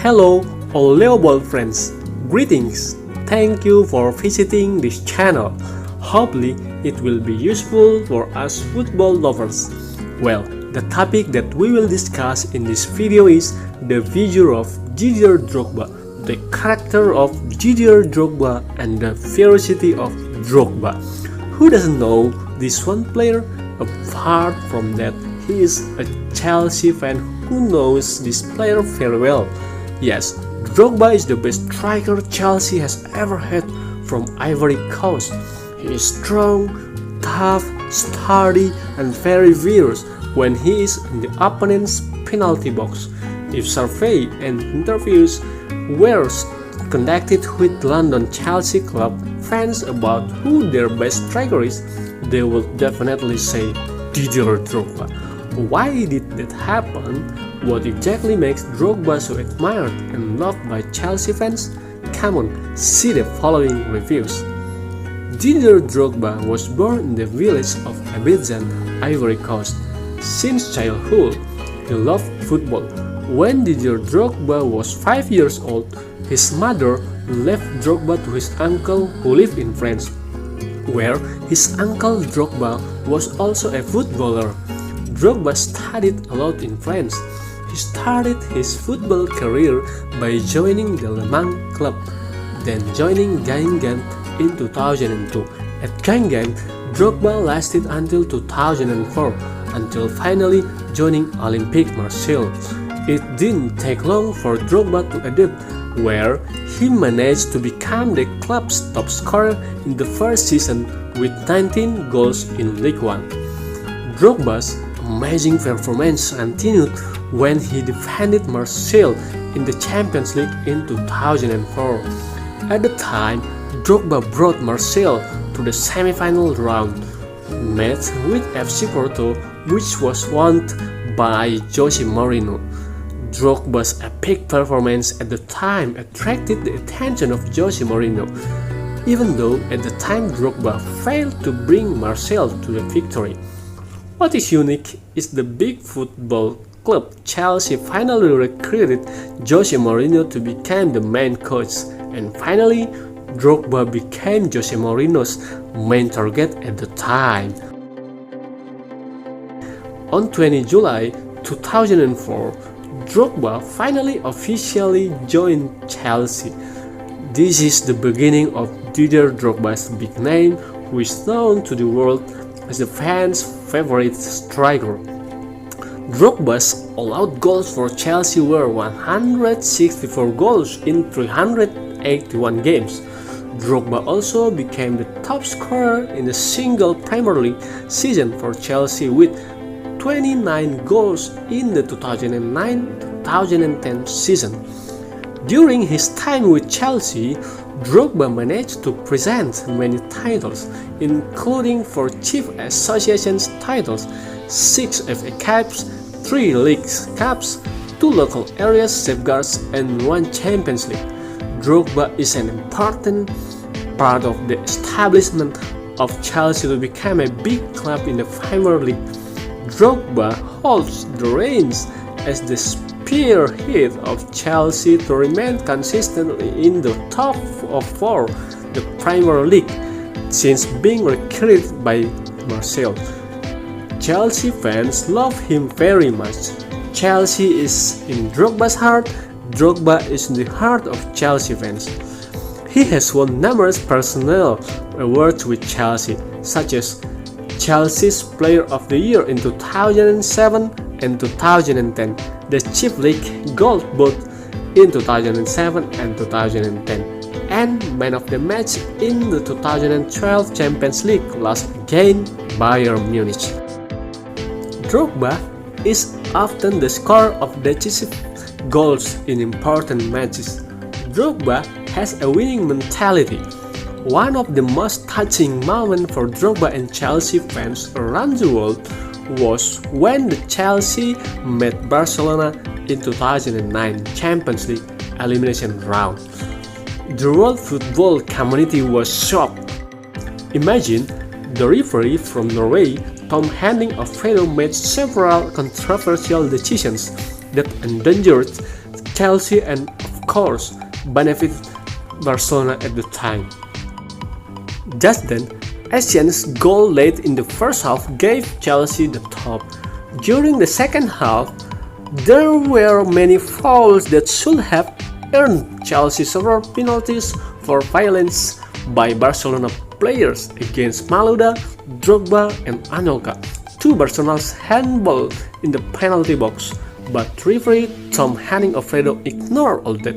Hello, all lovable friends. Greetings. Thank you for visiting this channel. Hopefully, it will be useful for us football lovers. Well, the topic that we will discuss in this video is the figure of Didier Drogba, the character of Didier Drogba, and the ferocity of Drogba. Who doesn't know this one player? Apart from that, he is a Chelsea fan who knows this player very well. Yes, Drogba is the best striker Chelsea has ever had from Ivory Coast. He is strong, tough, sturdy, and very fierce when he is in the opponent's penalty box. If survey and interviews were conducted with London Chelsea club fans about who their best striker is, they would definitely say Didier Drogba. Why did that happen? What exactly makes Drogba so admired and loved by Chelsea fans? Come on, see the following reviews. Didier Drogba was born in the village of Essien, Ivory Coast. Since childhood, he loved football. When Didier Drogba was 5 years old, his mother left Drogba to his uncle who lived in France, where his uncle Drogba was also a footballer. Drogba studied a lot in France. He started his football career by joining the Le Mans club, then joining Guingamp in 2002. At Guingamp, Drogba lasted until 2004, until finally joining Olympique Marseille. It didn't take long for Drogba to adapt, where he managed to become the club's top scorer in the first season with 19 goals in League One. Drogba's amazing performance continued when he defended Marseille in the Champions League in 2004. At the time, Drogba brought Marseille to the semi-final round, match with FC Porto, which was won by Jose Mourinho. Drogba's epic performance at the time attracted the attention of Jose Mourinho, even though at the time Drogba failed to bring Marseille to the victory. What is unique is the big football club Chelsea finally recruited Jose Mourinho to become the main coach, and finally Drogba became Jose Mourinho's main target at the time. On 20 July 2004, Drogba finally officially joined Chelsea. This is the beginning of Didier Drogba's big name, who is known to the world as the fans' favorite striker. Drogba's all-out goals for Chelsea were 164 goals in 381 games. Drogba also became the top scorer in a single Premier League season for Chelsea with 29 goals in the 2009-2010 season. During his time with Chelsea, Drogba managed to present many titles, including 4 Chief Associations titles, 6 FA Cups, 3 League Cups, 2 local area safeguards, and 1 Champions League. Drogba is an important part of the establishment of Chelsea to become a big club in the Premier League. Drogba holds the reins as the spearhead of Chelsea to remain consistently in the top of 4 the Premier League since being recruited by Marseille. Chelsea fans love him very much. Chelsea is in Drogba's heart. Drogba is in the heart of Chelsea fans. He has won numerous personal awards with Chelsea, such as Chelsea's Player of the Year in 2007 and 2010, the Chief League Gold both in 2007 and 2010, and Man of the Match in the 2012 Champions League loss against Bayern Munich. Drogba is often the scorer of decisive goals in important matches. Drogba has a winning mentality. One of the most touching moments for Drogba and Chelsea fans around the world was when the Chelsea met Barcelona in 2009 Champions League elimination round. The world football community was shocked. Imagine the referee from Norway, Tom Henning Ovredo, made several controversial decisions that endangered Chelsea and, of course, benefited Barcelona at the time. Just then, Essien's goal late in the first half gave Chelsea the top. During the second half, there were many fouls that should have earned Chelsea several penalties for violence by Barcelona players against Malouda, Drogba and Anelka. Two Barcelona's handball in the penalty box, but referee Tom Henning Ovredo ignored all that.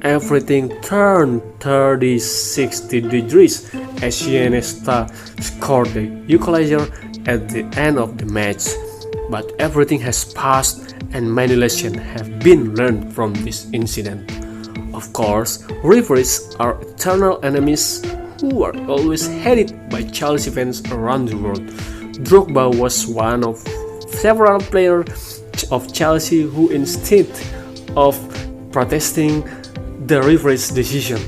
Everything turned 30-60 degrees as Iniesta scored the equalizer at the end of the match. But everything has passed and many lessons have been learned from this incident. Of course, referees are eternal enemies who are always hated by Chelsea fans around the world. Drogba was one of several players of Chelsea who, instead of protesting the referee's decision,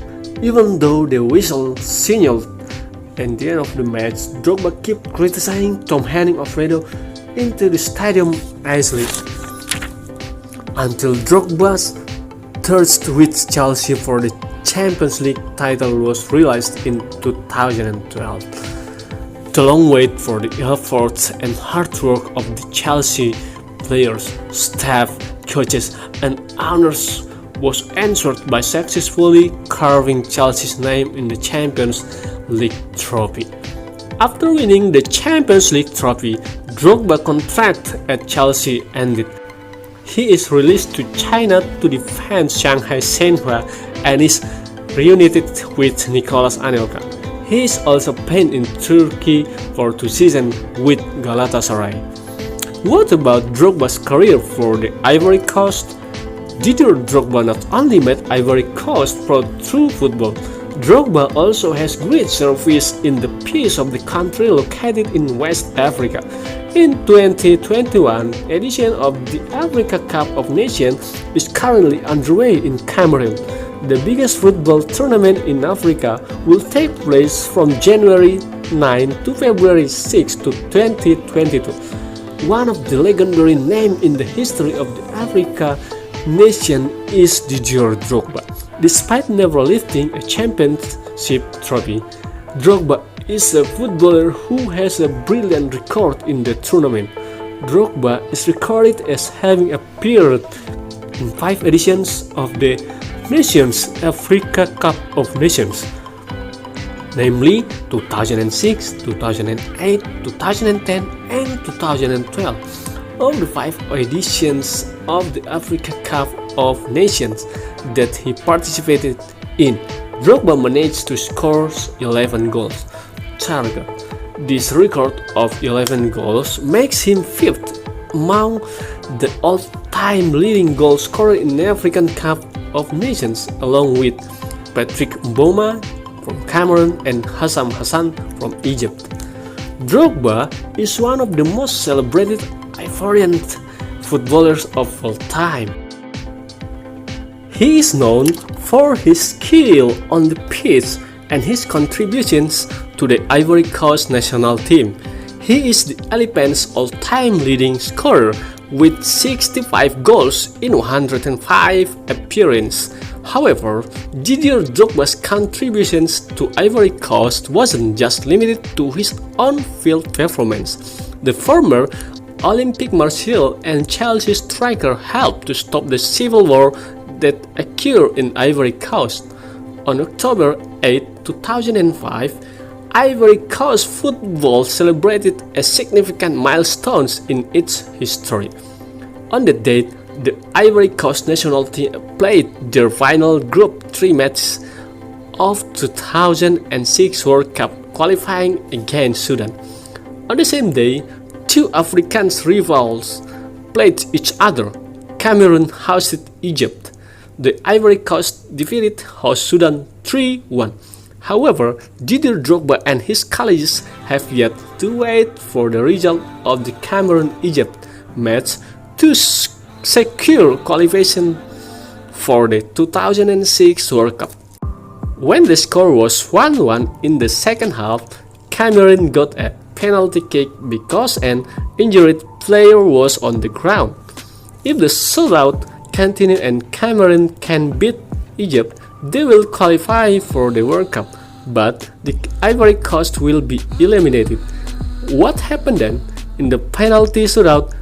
even though the whistle signaled at the end of the match, Drogba kept criticizing Tom Henning Ovredo into the stadium easily, until Drogba's thirst with Chelsea for the Champions League title was realized in 2012. The long wait for the efforts and hard work of the Chelsea players, staff, coaches and owners was answered by successfully carving Chelsea's name in the Champions League trophy. After winning the Champions League trophy, Drogba's contract at Chelsea ended. He is released to China to defend Shanghai Shenhua and is reunited with Nicolas Anelka. He is also playing in Turkey for 2 seasons with Galatasaray. What about Drogba's career for the Ivory Coast? Didier Drogba not only made Ivory Coast proud through football, Drogba also has great service in the peace of the country located in West Africa. In 2021 edition of the Africa Cup of Nations is currently underway in Cameroon. The biggest football tournament in Africa will take place from January 9 to February 6 to 2022. One of the legendary names in the history of the Africa nation is Didier Drogba. Despite never lifting a championship trophy, Drogba is a footballer who has a brilliant record in the tournament. Drogba is recorded as having appeared in 5 editions of the Nations Africa Cup of Nations, namely 2006, 2008, 2010 and 2012. Of the 5 editions of the Africa Cup of Nations that he participated in, Drogba managed to score 11 goals. Target. This record of 11 goals makes him 5th among the all-time leading goal scorer in the African Cup of Nations, along with Patrick Mboma from Cameroon and Hassam Hassan from Egypt. Drogba is one of the most celebrated Ivorian footballers of all time. He is known for his skill on the pitch and his contributions to the Ivory Coast national team. He is the Elephants' all-time leading scorer with 65 goals in 105 appearances. However, Didier Drogba's contributions to Ivory Coast wasn't just limited to his on-field performance. The former Olympique Marseille and Chelsea striker helped to stop the civil war that occurred in Ivory Coast. On October 8, 2005, Ivory Coast football celebrated a significant milestone in its history. On that date, the Ivory Coast national team played their final Group 3 match of 2006 World Cup qualifying against Sudan. On the same day, 2 African rivals played each other. Cameroon hosted Egypt. The Ivory Coast defeated host Sudan 3-1. However, Didier Drogba and his colleagues have yet to wait for the result of the Cameroon-Egypt match to secure qualification for the 2006 World Cup. When the score was 1-1 in the second half, Cameroon got a penalty kick because an injured player was on the ground. If the shootout continue and Cameroon can beat Egypt, they will qualify for the World Cup, but the Ivory Coast will be eliminated. What happened then? In the penalty shootout,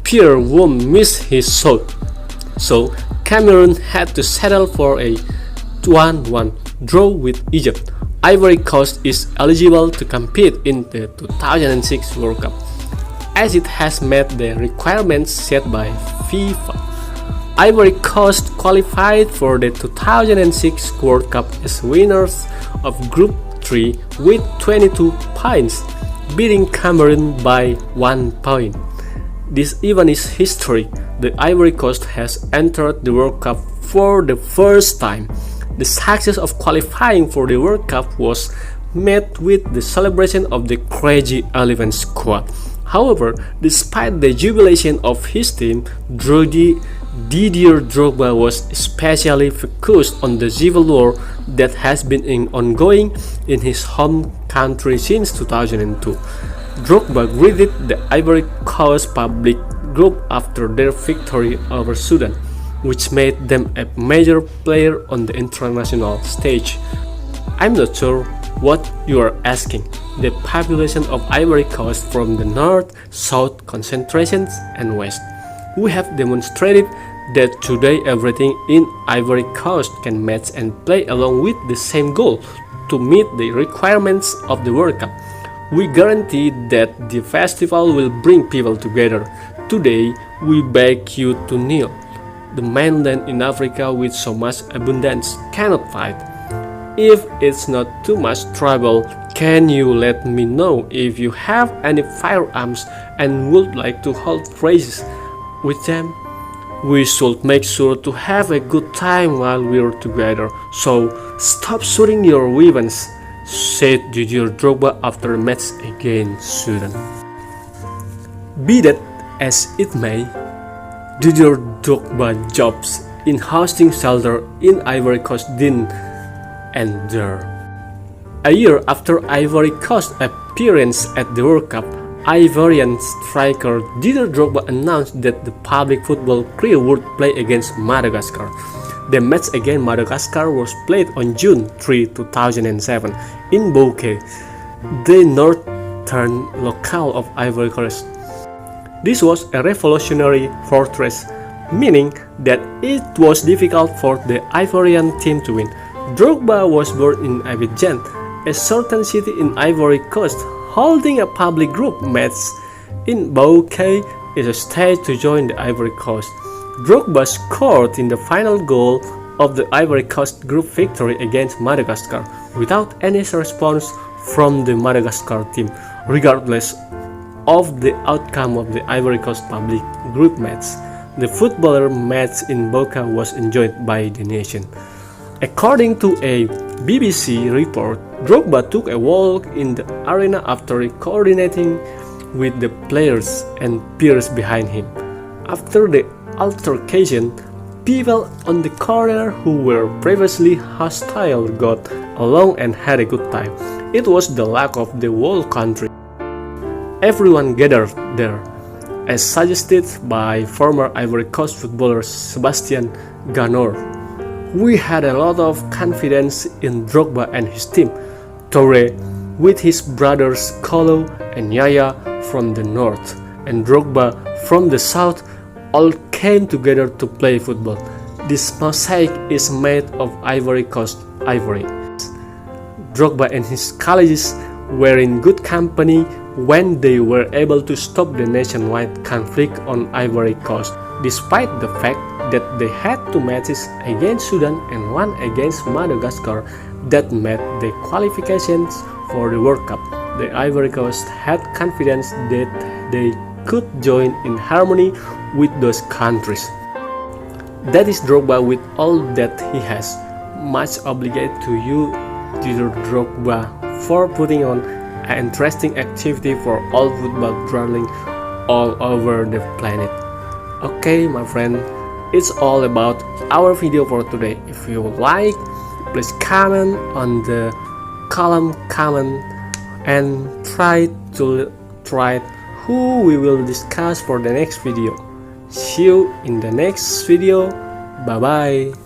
Pierre Wom missed his shot, so Cameroon had to settle for a 1-1 draw with Egypt. Ivory Coast is eligible to compete in the 2006 World Cup, as it has met the requirements set by FIFA. Ivory Coast qualified for the 2006 World Cup as winners of Group 3 with 22 points, beating Cameroon by 1 point. This event is history. The Ivory Coast has entered the World Cup for the first time. The success of qualifying for the World Cup was met with the celebration of the Crazy 11 squad. However, despite the jubilation of his team, Didier Drogba was especially focused on the civil war that has been ongoing in his home country since 2002. Drogba greeted the Ivory Coast public group after their victory over Sudan, which made them a major player on the international stage. I'm not sure what you are asking. The population of Ivory Coast from the north, south concentrations and west. We have demonstrated that today everything in Ivory Coast can match and play along with the same goal to meet the requirements of the World Cup. We guarantee that the festival will bring people together. Today, we beg you to kneel. The mainland in Africa with so much abundance cannot fight. If it's not too much trouble, can you let me know if you have any firearms and would like to hold races with them? We should make sure to have a good time while we're together, so stop shooting your weapons, said Didier Drogba after a match against Sudan. Be that as it may, Didier Drogba's jobs in hosting shelter in Ivory Coast didn't end there. A year after Ivory Coast's appearance at the World Cup, Ivorian striker Didier Drogba announced that the public football crew would play against Madagascar. The match against Madagascar was played on June 3, 2007 in Bouake, the northern locale of Ivory Coast. This was a revolutionary fortress, meaning that it was difficult for the Ivorian team to win. Drogba was born in Abidjan, a certain city in Ivory Coast. Holding a public group match in Bouake is a stage to join the Ivory Coast. Drogba scored in the final goal of the Ivory Coast group victory against Madagascar without any response from the Madagascar team, regardless of the outcome of the Ivory Coast public group match. The footballer match in Bouake was enjoyed by the nation. According to a BBC report, Drogba took a walk in the arena after coordinating with the players and peers behind him. After the altercation, people on the corner who were previously hostile got along and had a good time. It was the luck of the whole country. Everyone gathered there, as suggested by former Ivory Coast footballer Sébastien Ganor. We had a lot of confidence in Drogba and his team. Touré, with his brothers Kolo and Yaya from the north, and Drogba from the south, all came together to play football. This mosaic is made of Ivory Coast ivory. Drogba and his colleagues were in good company when they were able to stop the nationwide conflict on Ivory Coast, despite the fact that they had 2 matches against Sudan and 1 against Madagascar that met the qualifications for the World Cup. The Ivory Coast had confidence that they could join in harmony with those countries. That is Drogba with all that he has. Much obliged to you, Didier Drogba, for putting on an interesting activity for all football darling all over the planet. Okay, my friend, it's all about our video for today. If you like, please comment on the column comment and try who we will discuss for the next video. See you in the next video. Bye bye.